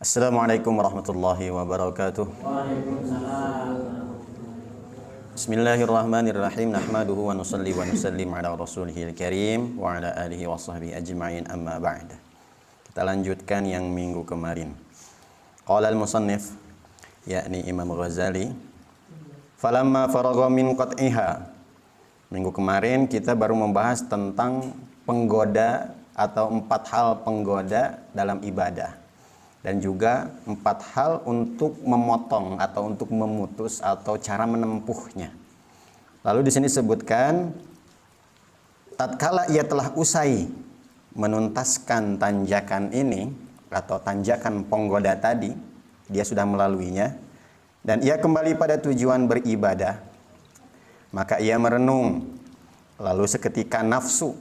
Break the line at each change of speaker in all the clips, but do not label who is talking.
Assalamualaikum warahmatullahi wabarakatuh.
Waalaikumsalam.
Bismillahirrahmanirrahim. Nahmaduhu wa nusalli wa nusallim ala rasulihil karim wa ala alihi wa sahbihi ajma'in, amma ba'd. Kita lanjutkan yang minggu kemarin. Qala al-musannif, yakni Imam Ghazali, falamma faragha min qat'iha. Minggu kemarin kita baru membahas tentang penggoda atau 4 hal penggoda dalam ibadah. Dan juga 4 hal untuk memotong atau untuk memutus atau cara menempuhnya. Lalu di sini disebutkan tatkala ia telah usai menuntaskan tanjakan ini atau tanjakan penggoda tadi, dia sudah melaluinya dan ia kembali pada tujuan beribadah, maka ia merenung. Lalu seketika nafsu,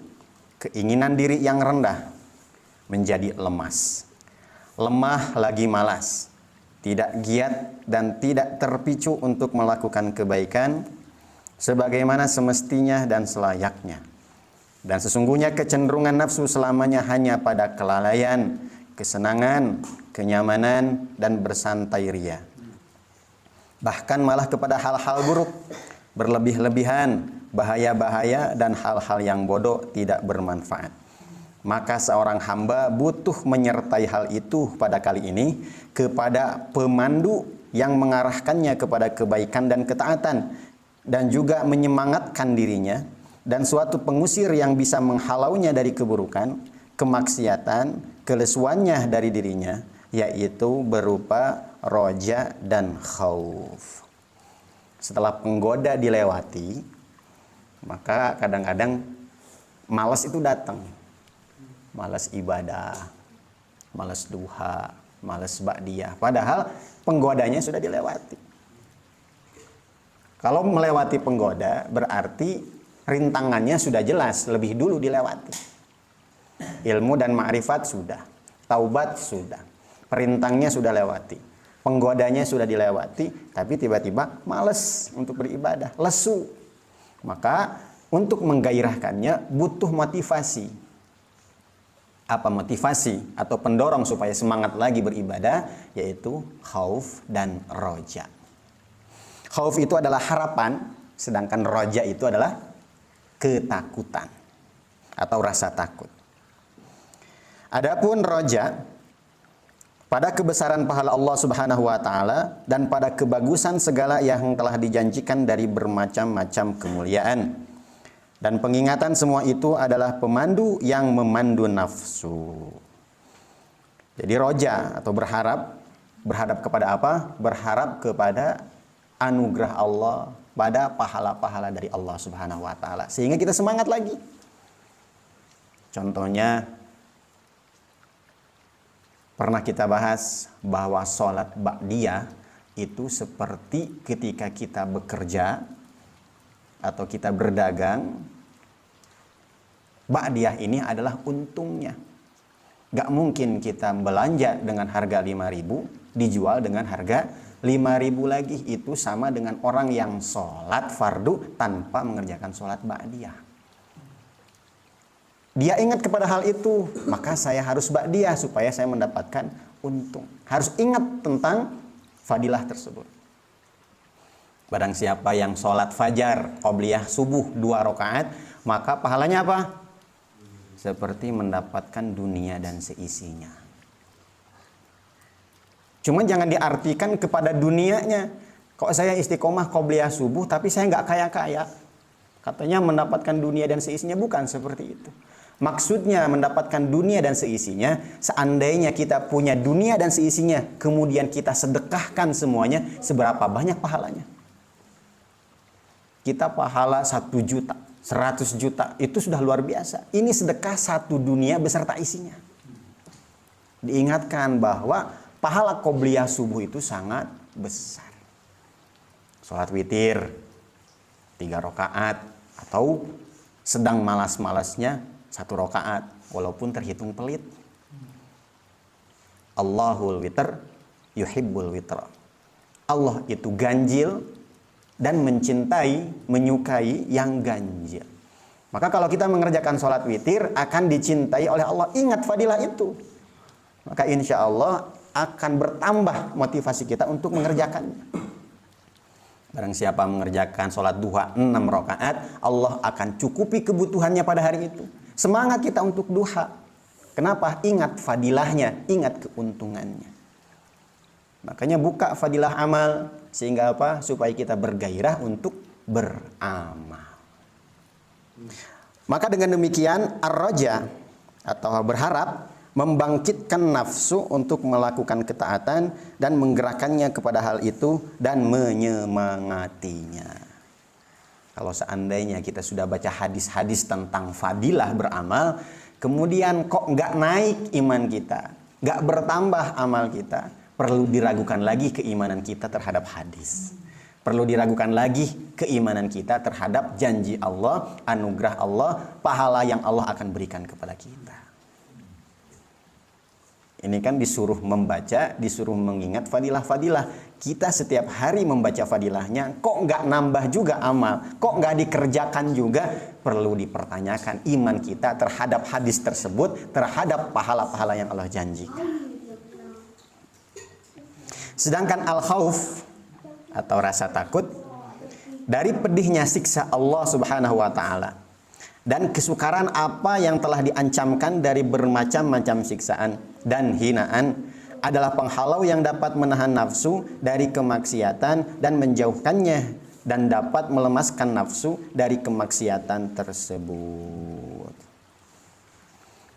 keinginan diri yang rendah menjadi lemas. Lemah lagi malas, tidak giat dan tidak terpicu untuk melakukan kebaikan sebagaimana semestinya dan selayaknya. Dan sesungguhnya kecenderungan nafsu selamanya hanya pada kelalaian, kesenangan, kenyamanan, dan bersantai ria. Bahkan malah kepada hal-hal buruk, berlebih-lebihan, bahaya-bahaya, dan hal-hal yang bodoh tidak bermanfaat. Maka seorang hamba butuh menyertai hal itu pada kali ini kepada pemandu yang mengarahkannya kepada kebaikan dan ketaatan, dan juga menyemangatkan dirinya, dan suatu pengusir yang bisa menghalaunya dari keburukan, kemaksiatan, kelesuannya dari dirinya, yaitu berupa roja dan khauf. Setelah penggoda dilewati, maka kadang-kadang malas itu datang. Malas ibadah, malas duha, malas ba'diyah. Padahal penggodanya sudah dilewati. Kalau melewati penggoda berarti rintangannya sudah jelas, lebih dulu dilewati. Ilmu dan ma'rifat sudah, taubat sudah, perintangnya sudah lewati, penggodanya sudah dilewati, tapi tiba-tiba malas untuk beribadah, lesu. Maka untuk menggairahkannya butuh motivasi. Apa motivasi atau pendorong supaya semangat lagi beribadah? Yaitu khauf dan roja. Khauf itu adalah harapan, sedangkan roja itu adalah ketakutan atau rasa takut. Adapun roja pada kebesaran pahala Allah Subhanahu wa taala dan pada kebagusan segala yang telah dijanjikan dari bermacam-macam kemuliaan. Dan pengingatan semua itu adalah pemandu yang memandu nafsu. Jadi roja atau berharap kepada apa? Berharap kepada anugerah Allah, pada pahala-pahala dari Allah Subhanahu wa taala. Sehingga kita semangat lagi. Contohnya pernah kita bahas bahwa sholat ba'diyah itu seperti ketika kita bekerja atau kita berdagang. Ba'diyah ini adalah untungnya. Gak mungkin kita belanja dengan harga 5.000 dijual dengan harga 5.000 lagi. Itu sama dengan orang yang sholat fardu tanpa mengerjakan sholat ba'diyah. Dia ingat kepada hal itu, maka saya harus ba'diyah supaya saya mendapatkan untung. Harus ingat tentang fadilah tersebut. Barang siapa yang sholat fajar, qobliyah subuh 2 rakaat, maka pahalanya apa? Seperti mendapatkan dunia dan seisinya. Cuma jangan diartikan kepada dunianya. Kok saya istiqomah qobliyah subuh tapi saya nggak kaya-kaya. Katanya mendapatkan dunia dan seisinya, bukan seperti itu. Maksudnya mendapatkan dunia dan seisinya, seandainya kita punya dunia dan seisinya, kemudian kita sedekahkan semuanya, seberapa banyak pahalanya? Kita pahala 1 juta, 100 juta, itu sudah luar biasa. Ini sedekah 1 dunia beserta isinya. Diingatkan bahwa pahala qobliyah subuh itu sangat besar. Sholat witir 3 rakaat atau sedang malas-malasnya 1 rakaat, walaupun terhitung pelit. Allahul witr yuhibbul witr. Allah itu ganjil dan mencintai, menyukai yang ganjil. Maka kalau kita mengerjakan sholat witir akan dicintai oleh Allah. Ingat fadilah itu. Maka insya Allah akan bertambah motivasi kita untuk mengerjakannya. Barang siapa mengerjakan sholat duha 6 rakaat, Allah akan cukupi kebutuhannya pada hari itu. Semangat kita untuk duha. Kenapa? Ingat fadilahnya, ingat keuntungannya. Makanya buka fadilah amal, sehingga apa? Supaya kita bergairah untuk beramal. Maka dengan demikian, ar-raja atau berharap membangkitkan nafsu untuk melakukan ketaatan dan menggerakkannya kepada hal itu dan menyemangatinya. Kalau seandainya kita sudah baca hadis-hadis tentang fadilah beramal, kemudian kok nggak naik iman kita, nggak bertambah amal kita, perlu diragukan lagi keimanan kita terhadap hadis. Perlu diragukan lagi keimanan kita terhadap janji Allah, anugerah Allah, pahala yang Allah akan berikan kepada kita. Ini kan disuruh membaca, disuruh mengingat fadilah-fadilah. Kita setiap hari membaca fadilahnya, kok nggak nambah juga amal, kok nggak dikerjakan juga, perlu dipertanyakan iman kita terhadap hadis tersebut, terhadap pahala-pahala yang Allah janjikan. Sedangkan al-khauf atau rasa takut dari pedihnya siksa Allah Subhanahu wa taala dan kesukaran apa yang telah diancamkan dari bermacam-macam siksaan dan hinaan adalah penghalau yang dapat menahan nafsu dari kemaksiatan dan menjauhkannya dan dapat melemaskan nafsu dari kemaksiatan tersebut.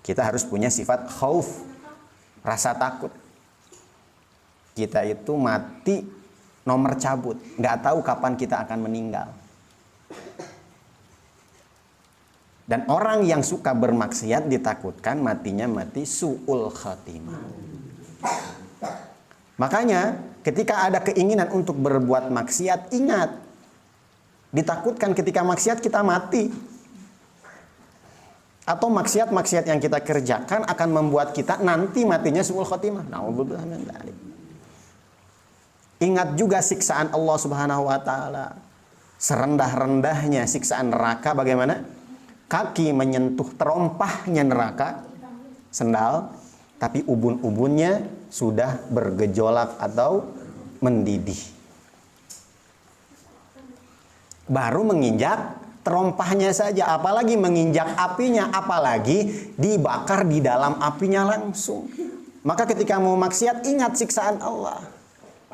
Kita harus punya sifat khauf, rasa takut. Kita itu mati nomor cabut, nggak tahu kapan kita akan meninggal. Dan orang yang suka bermaksiat ditakutkan matinya mati su'ul khatimah. Makanya ketika ada keinginan untuk berbuat maksiat, ingat, ditakutkan ketika maksiat kita mati. Atau maksiat-maksiat yang kita kerjakan akan membuat kita nanti matinya su'ul khatimah. Na'udzubillah min dzalik. Ingat juga siksaan Allah Subhanahu wa taala. Serendah-rendahnya siksaan neraka bagaimana? Kaki menyentuh terompahnya neraka, sendal, tapi ubun-ubunnya sudah bergejolak atau mendidih. Baru menginjak terompahnya saja, apalagi menginjak apinya, apalagi dibakar di dalam apinya langsung. Maka ketika mau maksiat, ingat siksaan Allah.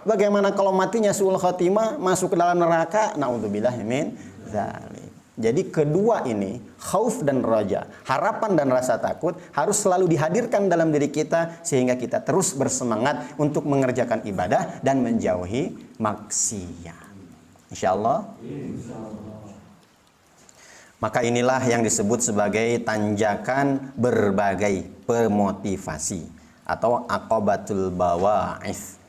Bagaimana kalau matinya su'ul khatimah, masuk ke dalam neraka? Na'udzubillah min dzalik. Jadi kedua ini, khauf dan raja, harapan dan rasa takut harus selalu dihadirkan dalam diri kita sehingga kita terus bersemangat untuk mengerjakan ibadah dan menjauhi maksiat. Insyaallah. Maka inilah yang disebut sebagai tanjakan berbagai pemotivasi atau aqabatul bawa'ith.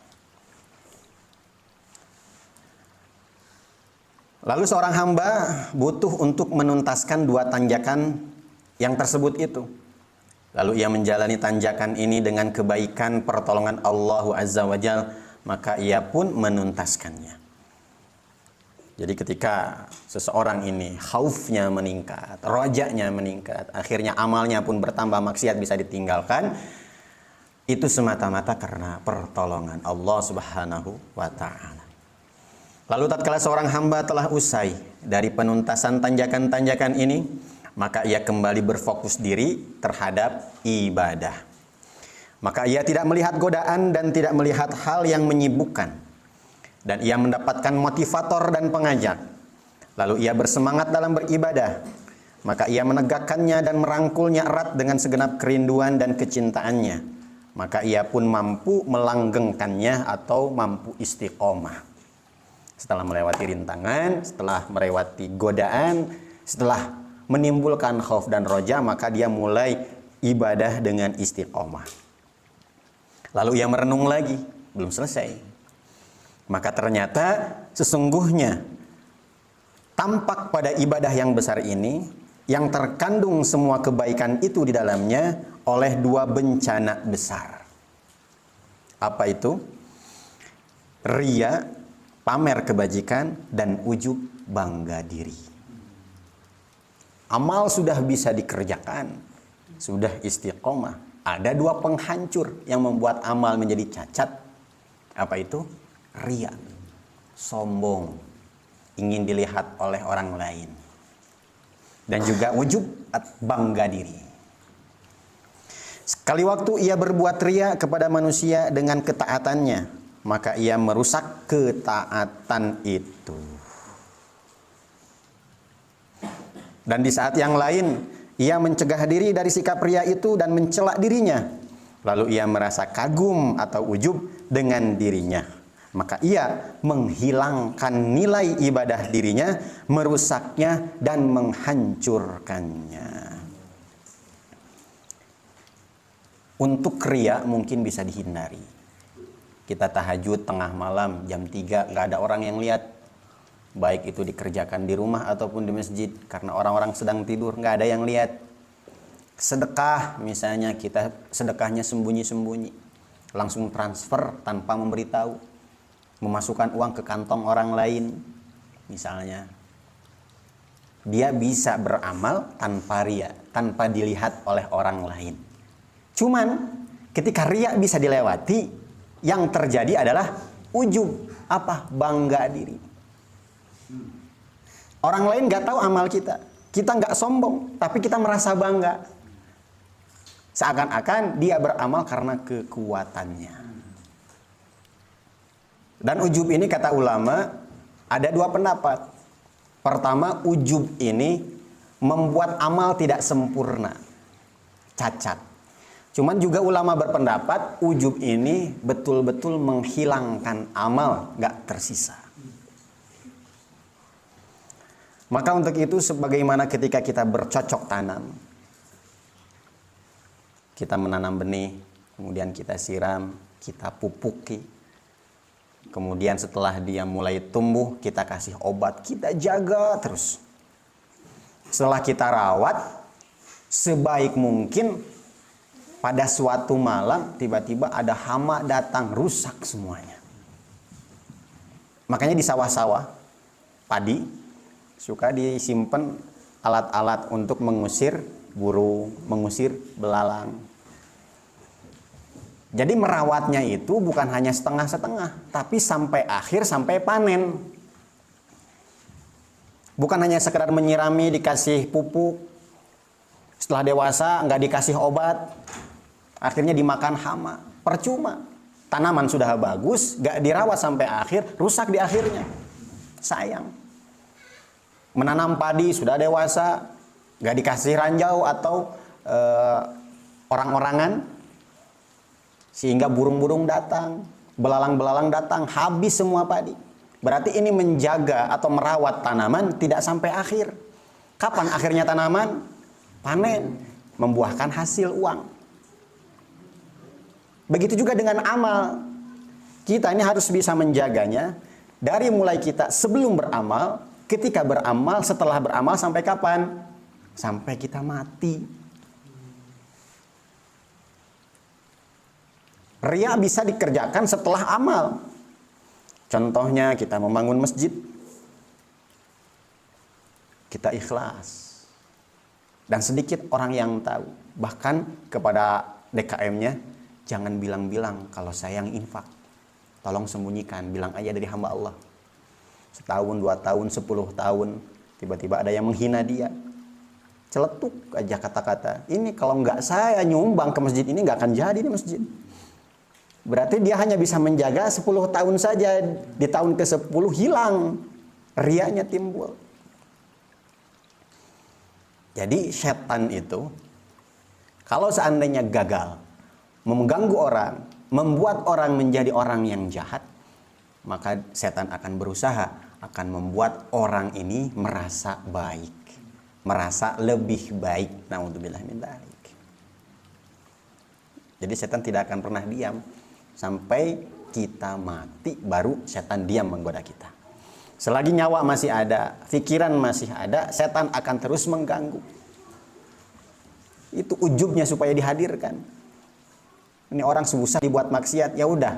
Lalu seorang hamba butuh untuk menuntaskan dua tanjakan yang tersebut itu. Lalu ia menjalani tanjakan ini dengan kebaikan pertolongan Allah Azza wa Jalla, maka ia pun menuntaskannya. Jadi ketika seseorang ini khaufnya meningkat, rojanya meningkat, akhirnya amalnya pun bertambah, maksiat bisa ditinggalkan, itu semata-mata karena pertolongan Allah Subhanahu wa Ta'ala. Lalu tatkala seorang hamba telah usai dari penuntasan tanjakan-tanjakan ini, maka ia kembali berfokus diri terhadap ibadah. Maka ia tidak melihat godaan dan tidak melihat hal yang menyibukkan. Dan ia mendapatkan motivator dan pengajak. Lalu ia bersemangat dalam beribadah. Maka ia menegakkannya dan merangkulnya erat dengan segenap kerinduan dan kecintaannya. Maka ia pun mampu melanggengkannya atau mampu istiqomah. Setelah melewati rintangan, setelah melewati godaan, setelah menimbulkan khauf dan roja, maka dia mulai ibadah dengan istiqomah. Lalu ia merenung lagi, belum selesai. Maka ternyata sesungguhnya tampak pada ibadah yang besar ini, yang terkandung semua kebaikan itu di dalamnya oleh dua bencana besar. Apa itu? Riya, pamer kebajikan, dan ujub bangga diri. Amal sudah bisa dikerjakan, sudah istiqomah, ada dua penghancur yang membuat amal menjadi cacat. Apa itu? Riya, sombong, ingin dilihat oleh orang lain. Dan juga ujub, bangga diri. Sekali waktu ia berbuat riya kepada manusia dengan ketaatannya, maka ia merusak ketaatan itu. Dan di saat yang lain, ia mencegah diri dari sikap riya itu dan mencela dirinya. Lalu ia merasa kagum atau ujub dengan dirinya. Maka ia menghilangkan nilai ibadah dirinya, merusaknya dan menghancurkannya. Untuk riya mungkin bisa dihindari. Kita tahajud tengah malam jam 3, nggak ada orang yang lihat. Baik itu dikerjakan di rumah ataupun di masjid, karena orang-orang sedang tidur, nggak ada yang lihat. Sedekah misalnya, kita sedekahnya sembunyi-sembunyi, langsung transfer tanpa memberitahu, memasukkan uang ke kantong orang lain misalnya. Dia bisa beramal tanpa riya, tanpa dilihat oleh orang lain. Cuman ketika riya bisa dilewati, yang terjadi adalah ujub, apa? Bangga diri. Orang lain nggak tahu amal kita nggak sombong, tapi kita merasa bangga. Seakan-akan dia beramal karena kekuatannya. Dan ujub ini kata ulama ada dua pendapat. Pertama, ujub ini membuat amal tidak sempurna, cacat. Cuman juga ulama berpendapat ujub ini betul-betul menghilangkan amal, nggak tersisa. Maka untuk itu sebagaimana ketika kita bercocok tanam, kita menanam benih, kemudian kita siram, kita pupuki. Kemudian setelah dia mulai tumbuh, kita kasih obat, kita jaga terus. Setelah kita rawat, sebaik mungkin pada suatu malam tiba-tiba ada hama datang, rusak semuanya. Makanya di sawah-sawah padi suka disimpan alat-alat untuk mengusir burung, mengusir belalang. Jadi merawatnya itu bukan hanya setengah-setengah, tapi sampai akhir, sampai panen. Bukan hanya sekedar menyirami, dikasih pupuk. Setelah dewasa nggak dikasih obat, akhirnya dimakan hama. Percuma. Tanaman sudah bagus, nggak dirawat sampai akhir, rusak di akhirnya. Sayang. Menanam padi sudah dewasa, nggak dikasih ranjau atau orang-orangan, sehingga burung-burung datang, belalang-belalang datang, habis semua padi. Berarti ini menjaga atau merawat tanaman tidak sampai akhir. Kapan akhirnya tanaman? Panen, membuahkan hasil uang. Begitu juga dengan amal. Kita ini harus bisa menjaganya dari mulai kita sebelum beramal, ketika beramal, setelah beramal, sampai kapan? Sampai kita mati. Riya bisa dikerjakan setelah amal. Contohnya kita membangun masjid, kita ikhlas. Dan sedikit orang yang tahu. Bahkan kepada DKM-nya, jangan bilang-bilang kalau saya yang infak. Tolong sembunyikan, bilang aja dari hamba Allah. Setahun, 2 tahun, 10 tahun, tiba-tiba ada yang menghina dia. Celetuk aja kata-kata. Ini kalau nggak saya nyumbang ke masjid ini nggak akan jadi nih masjid. Berarti dia hanya bisa menjaga 10 tahun saja. Di tahun ke-10 hilang. Riyanya timbul. Jadi setan itu, kalau seandainya gagal, mengganggu orang, membuat orang menjadi orang yang jahat, maka setan akan berusaha, akan membuat orang ini merasa baik, merasa lebih baik. Na'udzubillah min dzalik. Jadi setan tidak akan pernah diam sampai kita mati, baru setan diam menggoda kita. Selagi nyawa masih ada, pikiran masih ada, setan akan terus mengganggu. Itu ujubnya supaya dihadirkan. Ini orang susah dibuat maksiat, ya udah.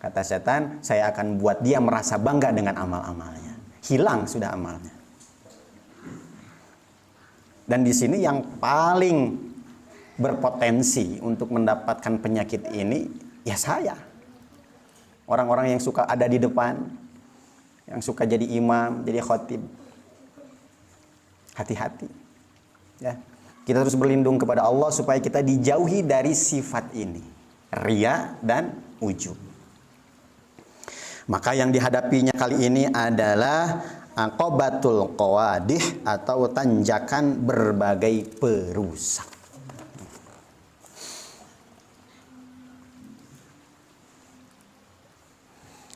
Kata setan, saya akan buat dia merasa bangga dengan amal-amalnya. Hilang sudah amalnya. Dan di sini yang paling berpotensi untuk mendapatkan penyakit ini, ya saya. Orang-orang yang suka ada di depan, yang suka jadi imam, jadi khotib. Hati-hati. Ya. Kita terus berlindung kepada Allah supaya kita dijauhi dari sifat ini, riya dan ujub. Maka yang dihadapinya kali ini adalah aqabatul qawadih atau tanjakan berbagai perusak.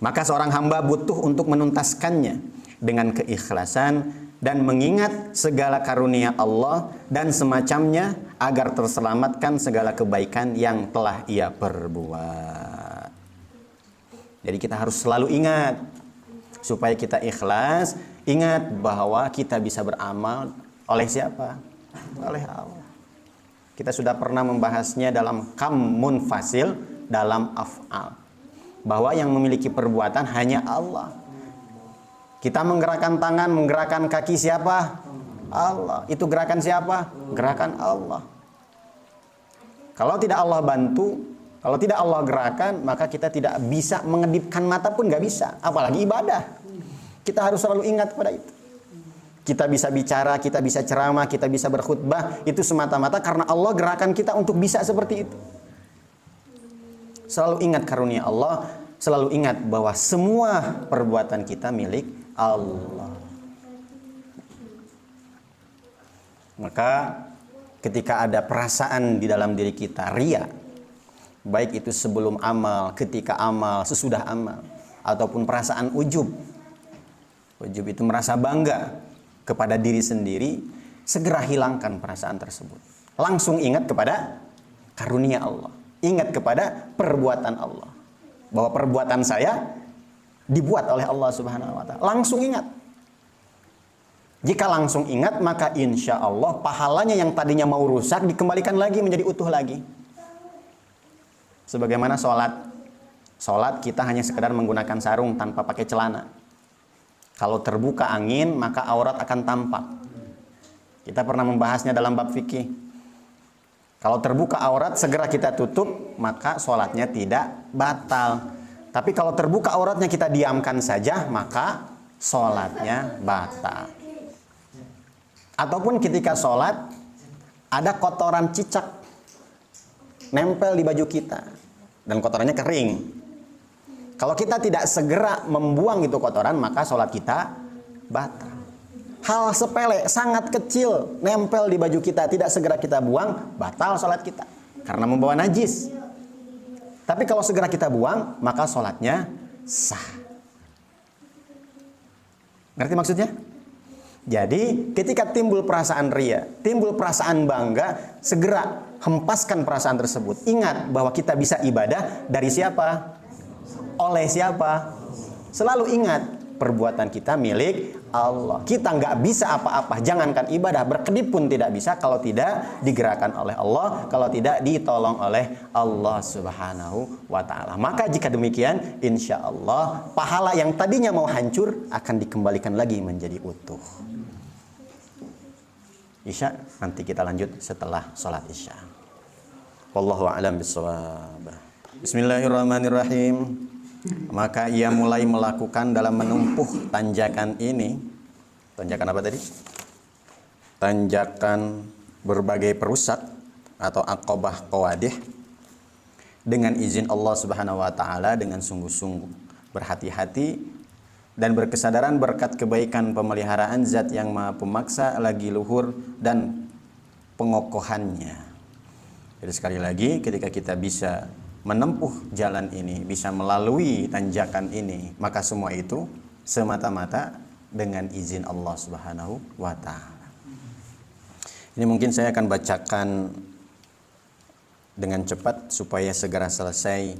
Maka seorang hamba butuh untuk menuntaskannya dengan keikhlasan dan mengingat segala karunia Allah dan semacamnya agar terselamatkan segala kebaikan yang telah ia perbuat. Jadi kita harus selalu ingat supaya kita ikhlas, ingat bahwa kita bisa beramal oleh siapa? Oleh Allah. Kita sudah pernah membahasnya dalam kam munfasil, dalam af'al. Bahwa yang memiliki perbuatan hanya Allah. Kita menggerakkan tangan, menggerakkan kaki siapa? Allah. Itu gerakan siapa? Gerakan Allah. Kalau tidak Allah bantu, kalau tidak Allah gerakan, maka kita tidak bisa mengedipkan mata pun nggak bisa. Apalagi ibadah. Kita harus selalu ingat pada itu. Kita bisa bicara, kita bisa ceramah, kita bisa berkhutbah. Itu semata-mata karena Allah gerakan kita untuk bisa seperti itu. Selalu ingat karunia Allah, selalu ingat bahwa semua perbuatan kita milik Allah. Maka ketika ada perasaan di dalam diri kita riya, baik itu sebelum amal, ketika amal, sesudah amal, ataupun perasaan ujub. Ujub itu merasa bangga kepada diri sendiri, segera hilangkan perasaan tersebut. Langsung ingat kepada karunia Allah. Ingat kepada perbuatan Allah. Bahwa perbuatan saya dibuat oleh Allah Subhanahu wa Ta'ala. Langsung ingat. Jika langsung ingat, maka insya Allah pahalanya yang tadinya mau rusak dikembalikan lagi menjadi utuh lagi. Sebagaimana sholat. Sholat kita hanya sekedar menggunakan sarung tanpa pakai celana. Kalau terbuka angin, maka aurat akan tampak. Kita pernah membahasnya dalam bab fikih. Kalau terbuka aurat, segera kita tutup, maka sholatnya tidak batal. Tapi kalau terbuka auratnya kita diamkan saja, maka sholatnya batal. Ataupun ketika sholat, ada kotoran cicak nempel di baju kita. Dan kotorannya kering. Kalau kita tidak segera membuang itu kotoran, maka sholat kita batal. Hal sepele, sangat kecil, nempel di baju kita, tidak segera kita buang, batal sholat kita. Karena membawa najis. Tapi kalau segera kita buang, maka sholatnya sah. Ngerti maksudnya? Jadi ketika timbul perasaan riya, timbul perasaan bangga, segera hempaskan perasaan tersebut. Ingat bahwa kita bisa ibadah dari siapa? Oleh siapa? Selalu ingat, perbuatan kita milik Allah. Kita nggak bisa apa-apa, jangankan ibadah, berkedip pun tidak bisa kalau tidak digerakkan oleh Allah, kalau tidak ditolong oleh Allah Subhanahu wa Ta'ala. Maka jika demikian, insya Allah pahala yang tadinya mau hancur akan dikembalikan lagi menjadi utuh. Isya nanti kita lanjut setelah sholat Isya. Wallahu a'lam bishawab. Bismillahirrahmanirrahim. Maka ia mulai melakukan dalam menempuh tanjakan ini. Tanjakan apa tadi? Tanjakan berbagai perusak atau aqabah qawadih, dengan izin Allah Subhanahu wa Ta'ala, dengan sungguh-sungguh berhati-hati dan berkesadaran berkat kebaikan pemeliharaan Zat yang Maha Pemaksa lagi luhur dan pengokohannya. Jadi sekali lagi, ketika kita bisa menempuh jalan ini, bisa melalui tanjakan ini, maka semua itu semata-mata dengan izin Allah Subhanahu wa Ta'ala. Ini mungkin saya akan bacakan dengan cepat supaya segera selesai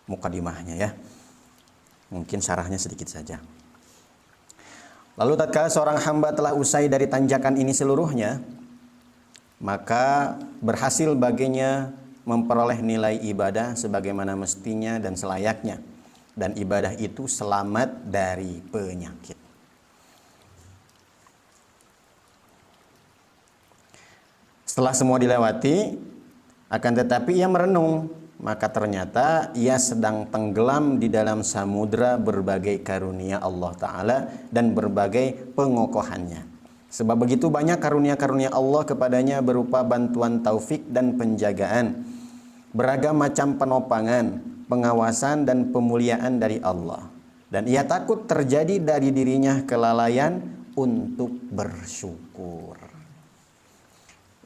mukadimahnya ya. Mungkin syarahnya sedikit saja. Lalu tatkala seorang hamba telah usai dari tanjakan ini seluruhnya, maka berhasil baginya memperoleh nilai ibadah sebagaimana mestinya dan selayaknya, dan ibadah itu selamat dari penyakit. Setelah semua dilewati, Akan tetapi ia merenung, maka ternyata ia sedang tenggelam di dalam samudra berbagai karunia Allah Ta'ala dan berbagai pengokohannya. Sebab begitu banyak karunia-karunia Allah kepadanya berupa bantuan taufik dan penjagaan, beragam macam penopangan, pengawasan dan pemuliaan dari Allah. Dan ia takut terjadi dari dirinya kelalaian untuk bersyukur.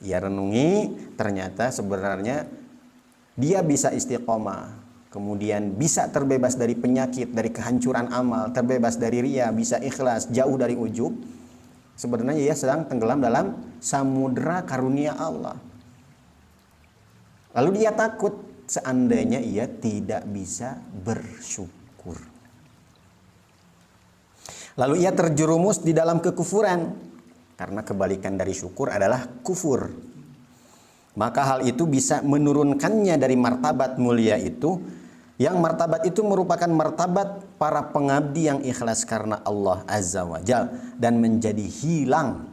Ia renungi, ternyata sebenarnya dia bisa istiqomah, kemudian bisa terbebas dari penyakit, dari kehancuran amal, terbebas dari riya, bisa ikhlas, jauh dari ujub. Sebenarnya ia sedang tenggelam dalam samudra karunia Allah. Lalu dia takut seandainya ia tidak bisa bersyukur. Lalu ia terjerumus di dalam kekufuran, karena kebalikan dari syukur adalah kufur. Maka hal itu bisa menurunkannya dari martabat mulia itu, yang martabat itu merupakan martabat para pengabdi yang ikhlas karena Allah Azza wa Jal, dan menjadi hilang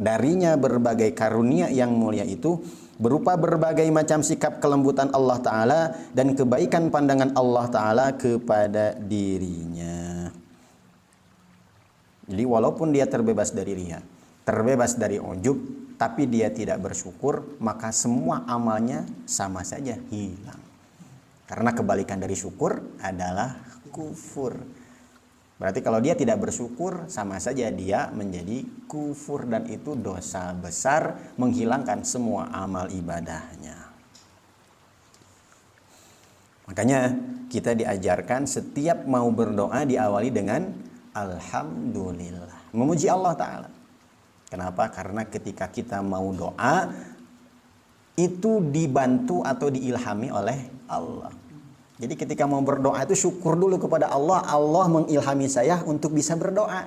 darinya berbagai karunia yang mulia itu berupa berbagai macam sikap kelembutan Allah Ta'ala dan kebaikan pandangan Allah Ta'ala kepada dirinya. Jadi walaupun dia terbebas dari riya, terbebas dari ujub, tapi dia tidak bersyukur, maka semua amalnya sama saja hilang. Karena kebalikan dari syukur adalah kufur. Berarti kalau dia tidak bersyukur, sama saja dia menjadi kufur, dan itu dosa besar, menghilangkan semua amal ibadahnya. Makanya kita diajarkan setiap mau berdoa diawali dengan Alhamdulillah, memuji Allah Ta'ala. Kenapa? Karena ketika kita mau doa, itu dibantu atau diilhami oleh Allah. Jadi ketika mau berdoa itu syukur dulu kepada Allah. Allah mengilhami saya untuk bisa berdoa.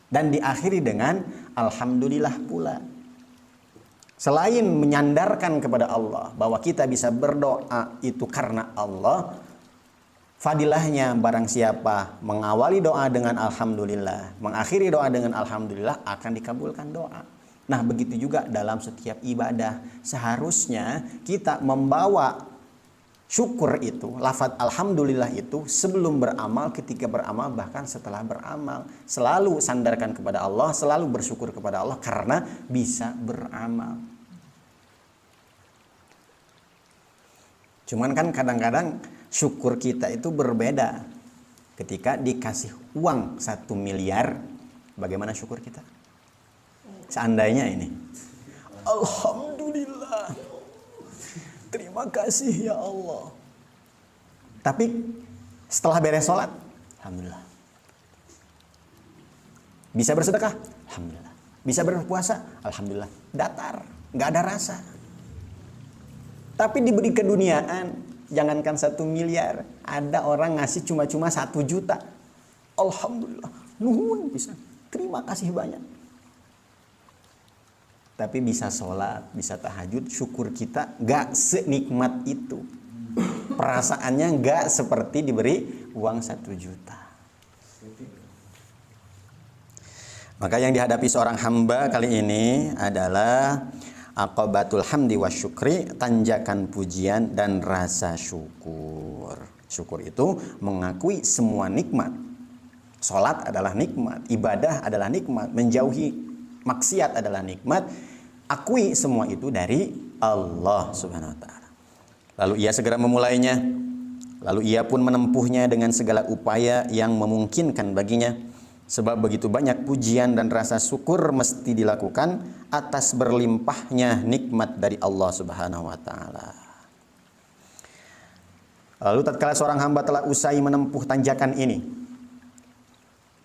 Dan diakhiri dengan Alhamdulillah pula. Selain menyandarkan kepada Allah bahwa kita bisa berdoa itu karena Allah, fadilahnya barang siapa mengawali doa dengan Alhamdulillah, mengakhiri doa dengan Alhamdulillah, akan dikabulkan doa. Nah begitu juga dalam setiap ibadah. Seharusnya kita membawa syukur itu, lafaz Alhamdulillah itu sebelum beramal, ketika beramal, bahkan setelah beramal. Selalu sandarkan kepada Allah, selalu bersyukur kepada Allah karena bisa beramal. Cuman kan kadang-kadang syukur kita itu berbeda. Ketika dikasih uang 1 miliar, bagaimana syukur kita? Seandainya ini, Alhamdulillah, terima kasih ya Allah. Tapi setelah beres sholat, Alhamdulillah. Bisa bersedekah? Alhamdulillah. Bisa berpuasa? Alhamdulillah. Datar, nggak ada rasa. Tapi diberi keduniaan, jangankan 1 miliar, ada orang ngasih cuma-cuma 1 juta. Alhamdulillah, nuhun bisa. Terima kasih banyak. Tapi bisa sholat, bisa tahajud, syukur kita gak senikmat itu. Perasaannya gak seperti diberi uang 1 juta. Maka yang dihadapi seorang hamba kali ini adalah aqabatul hamdi wa syukri, tanjakan pujian dan rasa syukur. Syukur itu mengakui semua nikmat. Sholat adalah nikmat, ibadah adalah nikmat, menjauhi maksiat adalah nikmat. Akui semua itu dari Allah Subhanahu wa Ta'ala. Lalu ia segera memulainya. Lalu ia pun menempuhnya dengan segala upaya yang memungkinkan baginya. Sebab begitu banyak pujian dan rasa syukur mesti dilakukan atas berlimpahnya nikmat dari Allah Subhanahu wa Ta'ala. Lalu tatkala seorang hamba telah usai menempuh tanjakan ini,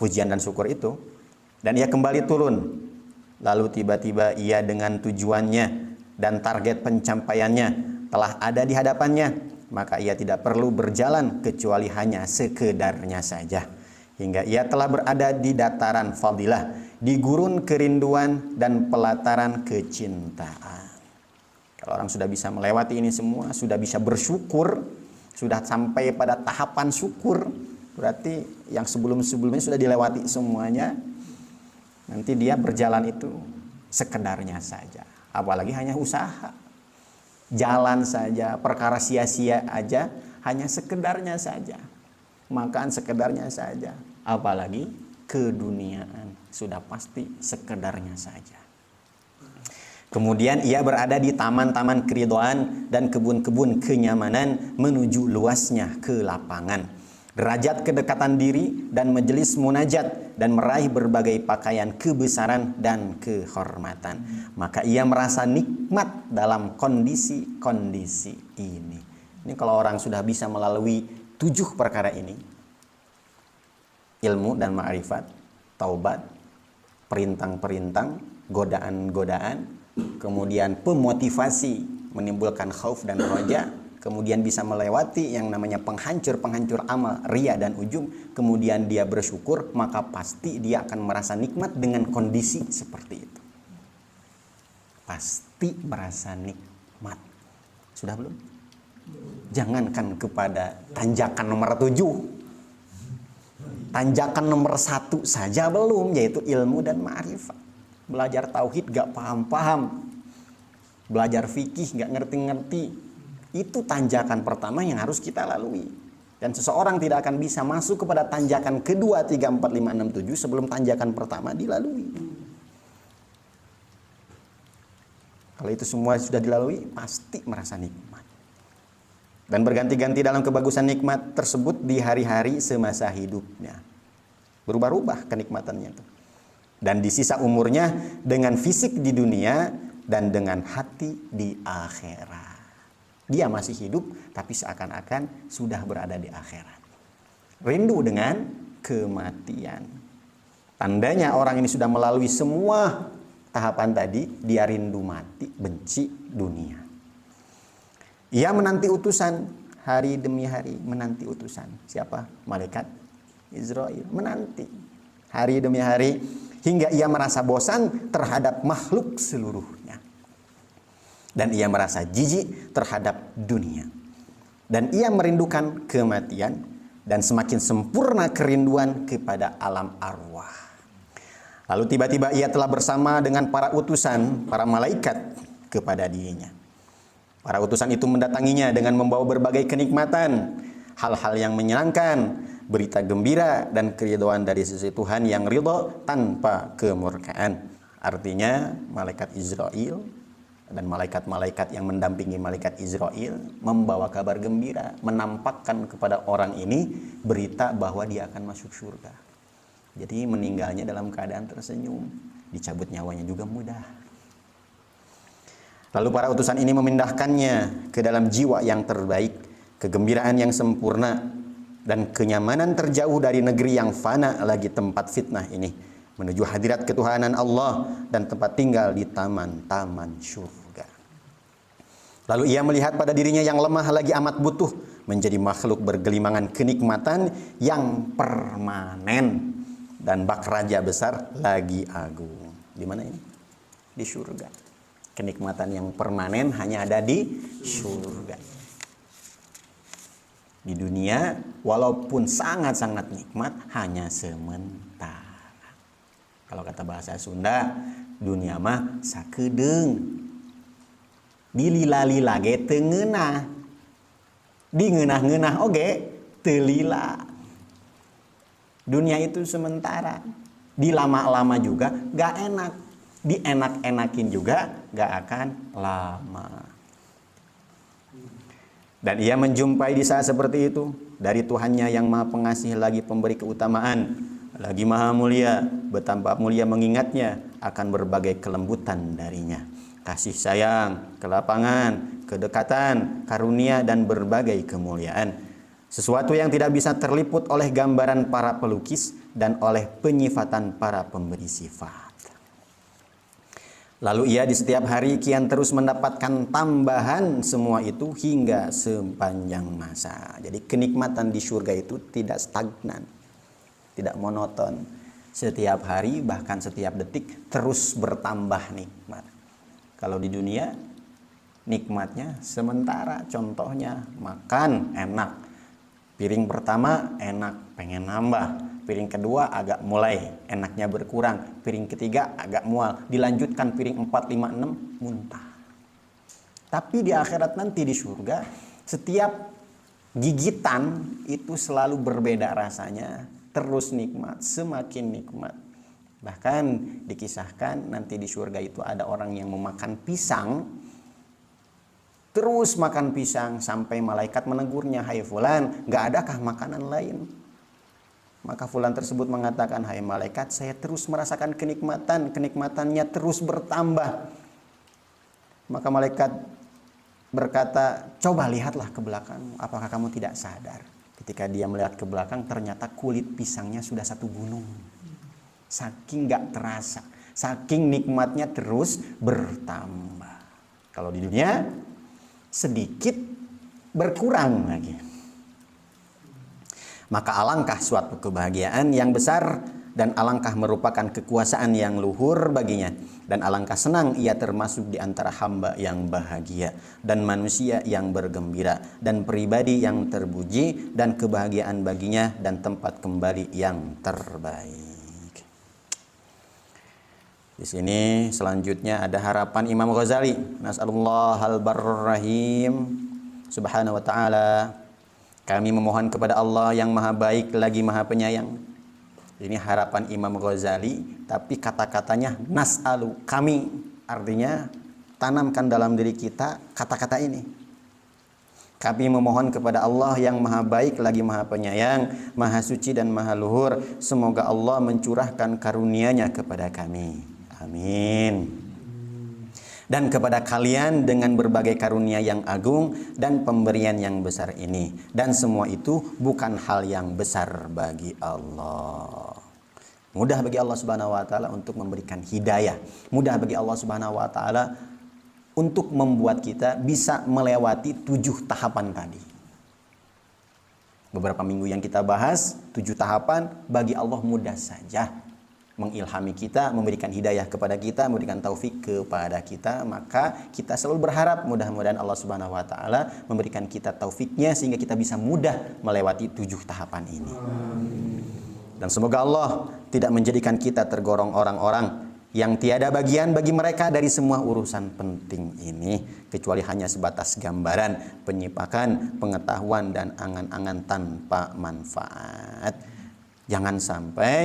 pujian dan syukur itu, dan ia kembali turun, lalu tiba-tiba ia dengan tujuannya dan target pencapaiannya telah ada di hadapannya, maka ia tidak perlu berjalan kecuali hanya sekedarnya saja. Hingga ia telah berada di dataran fadilah, di gurun kerinduan dan pelataran kecintaan. Kalau orang sudah bisa melewati ini semua, sudah bisa bersyukur, sudah sampai pada tahapan syukur, berarti yang sebelum-sebelumnya sudah dilewati semuanya. Nanti dia berjalan itu sekedarnya saja, apalagi hanya usaha. jalan saja, perkara sia-sia aja, hanya sekedarnya saja. Makan sekedarnya saja. Apalagi keduniaan, sudah pasti sekedarnya saja. Kemudian ia berada di taman-taman keridhaan dan kebun-kebun kenyamanan menuju luasnya kelapangan. Derajat kedekatan diri dan majelis munajat dan meraih berbagai pakaian kebesaran dan kehormatan. Maka ia merasa nikmat dalam kondisi-kondisi ini. Ini kalau orang sudah bisa melalui 7 perkara ini. Ilmu dan ma'rifat, taubat, perintang-perintang, godaan-godaan, kemudian pemotivasi menimbulkan khauf dan roja, kemudian bisa melewati yang namanya penghancur-penghancur amal, riya dan ujub, kemudian dia bersyukur, maka pasti dia akan merasa nikmat dengan kondisi seperti itu. Pasti merasa nikmat. Sudah belum? Jangankan kepada tanjakan nomor 7, tanjakan nomor 1 saja belum, yaitu ilmu dan ma'rifat. Belajar tauhid gak paham-paham, belajar fikih gak ngerti-ngerti, itu tanjakan pertama yang harus kita lalui. Dan seseorang tidak akan bisa masuk kepada tanjakan kedua, 3, 4, 5, 6, 7 sebelum tanjakan pertama dilalui. Kalau itu semua sudah dilalui, pasti merasa nikmat. Dan berganti-ganti dalam kebagusan nikmat tersebut di hari-hari semasa hidupnya. Berubah-ubah kenikmatannya itu. Dan di sisa umurnya dengan fisik di dunia dan dengan hati di akhirat. Dia masih hidup tapi seakan-akan sudah berada di akhirat. Rindu dengan kematian. Tandanya orang ini sudah melalui semua tahapan tadi, dia rindu mati, benci dunia. Ia menanti utusan hari demi hari, menanti utusan. Siapa? Malaikat Israil. Menanti hari demi hari hingga ia merasa bosan terhadap makhluk seluruhnya. Dan ia merasa jijik terhadap dunia. Dan ia merindukan kematian dan semakin sempurna kerinduan kepada alam arwah. Lalu tiba-tiba ia telah bersama dengan para utusan, para malaikat kepada dirinya. Para utusan itu mendatanginya dengan membawa berbagai kenikmatan, hal-hal yang menyenangkan, berita gembira dan keridhaan dari sisi Tuhan yang ridho tanpa kemurkaan. Artinya malaikat Israel dan malaikat-malaikat yang mendampingi malaikat Israel membawa kabar gembira, menampakkan kepada orang ini berita bahwa dia akan masuk surga. Jadi meninggalnya dalam keadaan tersenyum, dicabut nyawanya juga mudah. Lalu para utusan ini memindahkannya ke dalam jiwa yang terbaik, kegembiraan yang sempurna, dan kenyamanan terjauh dari negeri yang fana lagi tempat fitnah ini, menuju hadirat ketuhanan Allah dan tempat tinggal di taman-taman surga. Lalu ia melihat pada dirinya yang lemah lagi amat butuh menjadi makhluk bergelimangan kenikmatan yang permanen dan bak raja besar lagi agung. Di mana ini? Di surga. Kenikmatan yang permanen hanya ada di surga. Di dunia walaupun sangat-sangat nikmat hanya sementara. Kalau kata bahasa Sunda, dunia mah sakedeung. Dilila-lila ge teu ngeunah. Di ngeunah-ngeunah oge teu lila. Dunia itu sementara. Di lama-lama juga gak enak. Di enak-enakin juga gak akan lama. Dan ia menjumpai di saat seperti itu dari Tuhannya yang Maha Pengasih lagi pemberi keutamaan, lagi Maha Mulia, betapa mulia mengingatnya akan berbagai kelembutan darinya. Kasih sayang, kelapangan, kedekatan, karunia dan berbagai kemuliaan. Sesuatu yang tidak bisa terliput oleh gambaran para pelukis dan oleh penyifatan para pemberi sifat. Lalu ia di setiap hari kian terus mendapatkan tambahan semua itu hingga sepanjang masa. Jadi kenikmatan di surga itu tidak stagnan, tidak monoton. Setiap hari bahkan setiap detik terus bertambah nikmat. Kalau di dunia nikmatnya sementara. Contohnya makan enak, piring pertama enak, pengen nambah. Piring kedua agak mulai enaknya berkurang. Piring ketiga agak mual. Dilanjutkan piring 4, 5, 6 muntah. Tapi di akhirat nanti di surga, setiap gigitan itu selalu berbeda rasanya, terus nikmat, semakin nikmat. Bahkan dikisahkan nanti di surga itu ada orang yang memakan pisang, terus makan pisang sampai malaikat menegurnya, "Hai fulan, gak adakah makanan lain?" Maka fulan tersebut mengatakan, "Hai malaikat, saya terus merasakan kenikmatan, kenikmatannya terus bertambah." Maka malaikat berkata, "Coba lihatlah ke belakang, apakah kamu tidak sadar?" Ketika dia melihat ke belakang, ternyata kulit pisangnya sudah satu gunung. Saking gak terasa, saking nikmatnya terus bertambah. Kalau di dunia sedikit berkurang lagi. Maka alangkah suatu kebahagiaan yang besar, dan alangkah merupakan kekuasaan yang luhur baginya, dan alangkah senang ia termasuk di antara hamba yang bahagia dan manusia yang bergembira dan pribadi yang terpuji, dan kebahagiaan baginya dan tempat kembali yang terbaik. Di sini selanjutnya ada harapan Imam Ghazali. Nas'alullahal barrahim subhanahu wa ta'ala. Kami memohon kepada Allah yang maha baik lagi maha penyayang. Ini harapan Imam Ghazali, tapi kata-katanya nas'alu, kami. Artinya tanamkan dalam diri kita kata-kata ini. Kami memohon kepada Allah yang maha baik lagi maha penyayang, maha suci dan maha luhur. Semoga Allah mencurahkan karunia-Nya kepada kami. Amin. Dan kepada kalian dengan berbagai karunia yang agung dan pemberian yang besar ini. Dan semua itu bukan hal yang besar bagi Allah. Mudah bagi Allah Subhanahu wa taala untuk memberikan hidayah. Mudah bagi Allah Subhanahu wa taala untuk membuat kita bisa melewati 7 tahapan tadi. Beberapa minggu yang kita bahas, 7 tahapan bagi Allah mudah saja. Mengilhami kita, memberikan hidayah kepada kita, memberikan taufik kepada kita. Maka kita selalu berharap mudah-mudahan Allah Subhanahu wa taala memberikan kita taufiknya sehingga kita bisa mudah melewati 7 tahapan ini. Dan semoga Allah tidak menjadikan kita tergolong orang-orang yang tiada bagian bagi mereka dari semua urusan penting ini, kecuali hanya sebatas gambaran, penyimpakan, pengetahuan dan angan-angan tanpa manfaat. Jangan sampai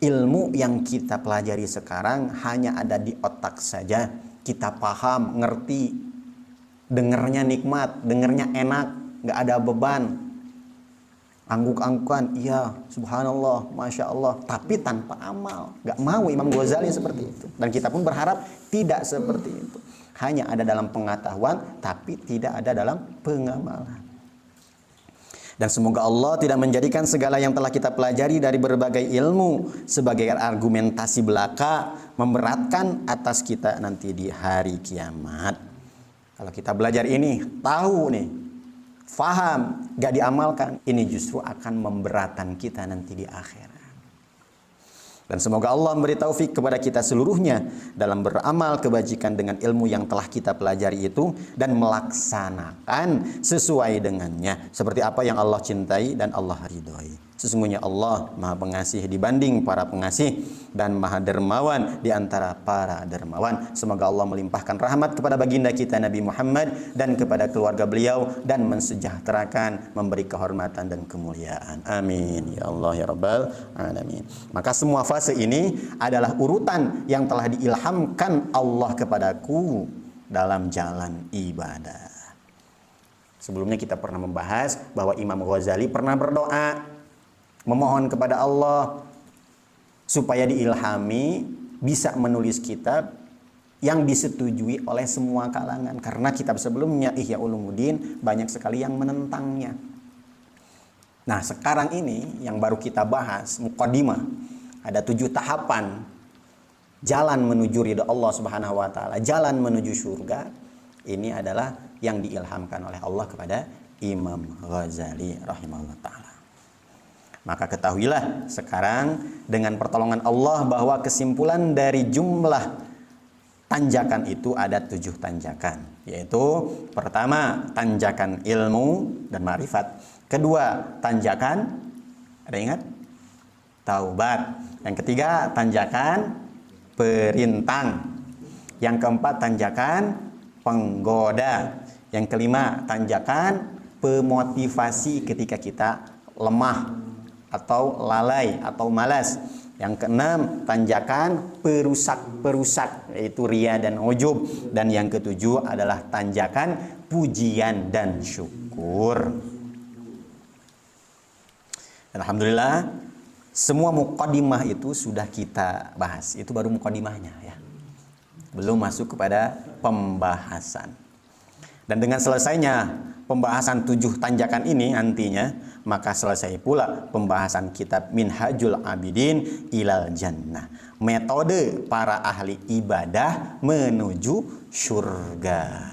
ilmu yang kita pelajari sekarang hanya ada di otak saja. Kita paham, ngerti, dengernya nikmat, dengernya enak, gak ada beban. Angguk-anggukan, iya, subhanallah, masya Allah, tapi tanpa amal. Gak mau Imam Ghazali seperti itu. Dan kita pun berharap tidak seperti itu. Hanya ada dalam pengetahuan, tapi tidak ada dalam pengamalan. Dan semoga Allah tidak menjadikan segala yang telah kita pelajari dari berbagai ilmu sebagai argumentasi belaka memberatkan atas kita nanti di hari kiamat. Kalau kita belajar ini, tahu nih, faham, gak diamalkan, ini justru akan memberatkan kita nanti di akhirat. Dan semoga Allah memberi taufik kepada kita seluruhnya dalam beramal kebajikan dengan ilmu yang telah kita pelajari itu dan melaksanakan sesuai dengannya seperti apa yang Allah cintai dan Allah ridhoi. Sesungguhnya Allah Maha Pengasih dibanding para pengasih dan Maha Dermawan di antara para dermawan. Semoga Allah melimpahkan rahmat kepada baginda kita Nabi Muhammad dan kepada keluarga beliau dan mensejahterakan, memberi kehormatan dan kemuliaan. Amin ya Allah ya Rabbal alamin. Maka semua fase ini adalah urutan yang telah diilhamkan Allah kepadaku dalam jalan ibadah. Sebelumnya kita pernah membahas bahwa Imam Ghazali pernah berdoa memohon kepada Allah supaya diilhami bisa menulis kitab yang disetujui oleh semua kalangan, karena kitab sebelumnya Ihya Ulumuddin banyak sekali yang menentangnya. Nah sekarang ini yang baru kita bahas muqaddimah, ada 7 tahapan jalan menuju ridha Allah Subhanahu wa taala, jalan menuju surga. Ini adalah yang diilhamkan oleh Allah kepada Imam Ghazali rahimahullah taala. Maka ketahuilah sekarang dengan pertolongan Allah bahwa kesimpulan dari jumlah tanjakan itu ada 7 tanjakan. Yaitu pertama tanjakan ilmu dan ma'rifat. Kedua tanjakan, ada ingat? Taubat. Yang ketiga tanjakan perintang. Yang keempat tanjakan penggoda. Yang kelima, tanjakan pemotivasi ketika kita lemah atau lalai atau malas. Yang keenam, tanjakan perusak yaitu ria dan ujub. Dan yang ketujuh adalah tanjakan pujian dan syukur. Alhamdulillah, semua muqaddimah itu sudah kita bahas. Itu baru muqaddimahnya ya. Belum masuk kepada pembahasan. Dan dengan selesainya pembahasan 7 tanjakan ini nantinya, maka selesai pula pembahasan kitab Minhajul Abidin ilal Jannah. Metode para ahli ibadah menuju surga.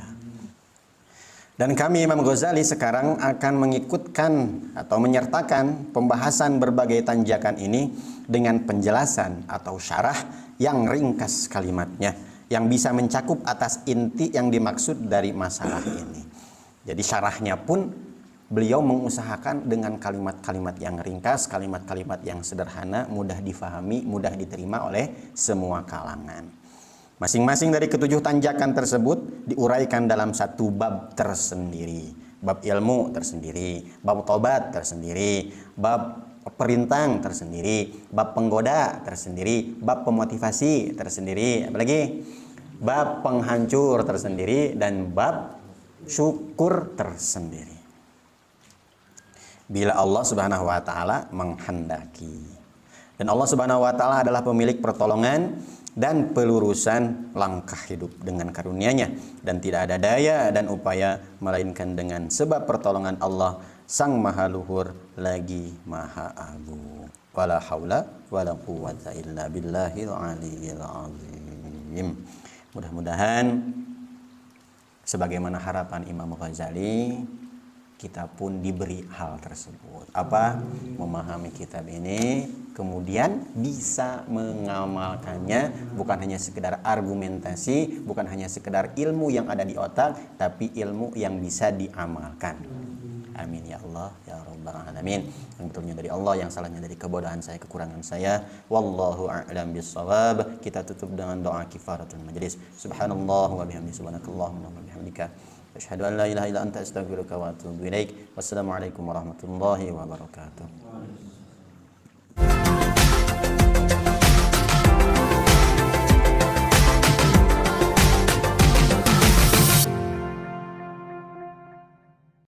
Dan kami Imam Ghazali sekarang akan mengikutkan atau menyertakan pembahasan berbagai tanjakan ini dengan penjelasan atau syarah yang ringkas kalimatnya, yang bisa mencakup atas inti yang dimaksud dari masalah ini. Jadi syarahnya pun beliau mengusahakan dengan kalimat-kalimat yang ringkas, kalimat-kalimat yang sederhana, mudah difahami, mudah diterima oleh semua kalangan. Masing-masing dari ketujuh tanjakan tersebut diuraikan dalam satu bab tersendiri. Bab ilmu tersendiri, bab tobat tersendiri, bab perintang tersendiri, bab penggoda tersendiri, bab pemotivasi tersendiri, apalagi bab penghancur tersendiri, dan bab syukur tersendiri. Bila Allah Subhanahu wa taala menghendaki. Dan Allah Subhanahu wa taala adalah pemilik pertolongan dan pelurusan langkah hidup dengan karunia-Nya, dan tidak ada daya dan upaya melainkan dengan sebab pertolongan Allah Sang Maha Luhur lagi Maha Agung. Wala haula wala quwwata illa billahil aliyyil azim. Mudah-mudahan sebagaimana harapan Imam Ghazali, kita pun diberi hal tersebut. Apa? Memahami kitab ini, kemudian bisa mengamalkannya, bukan hanya sekedar argumentasi, bukan hanya sekedar ilmu yang ada di otak, tapi ilmu yang bisa diamalkan. Amin ya Allah ya rabbal alamin. Yang betulnya dari Allah, yang salahnya dari kebodohan saya, kekurangan saya. Wallahu a'lam bissawab. Kita tutup dengan doa kifaratul majlis. Subhanallah wa bihamdihi, subhanakallahumma wa bihamdika, asyhadu an la ilaha illa anta astaghfiruka wa atubu ilaik. Wassalamualaikum warahmatullahi wabarakatuh.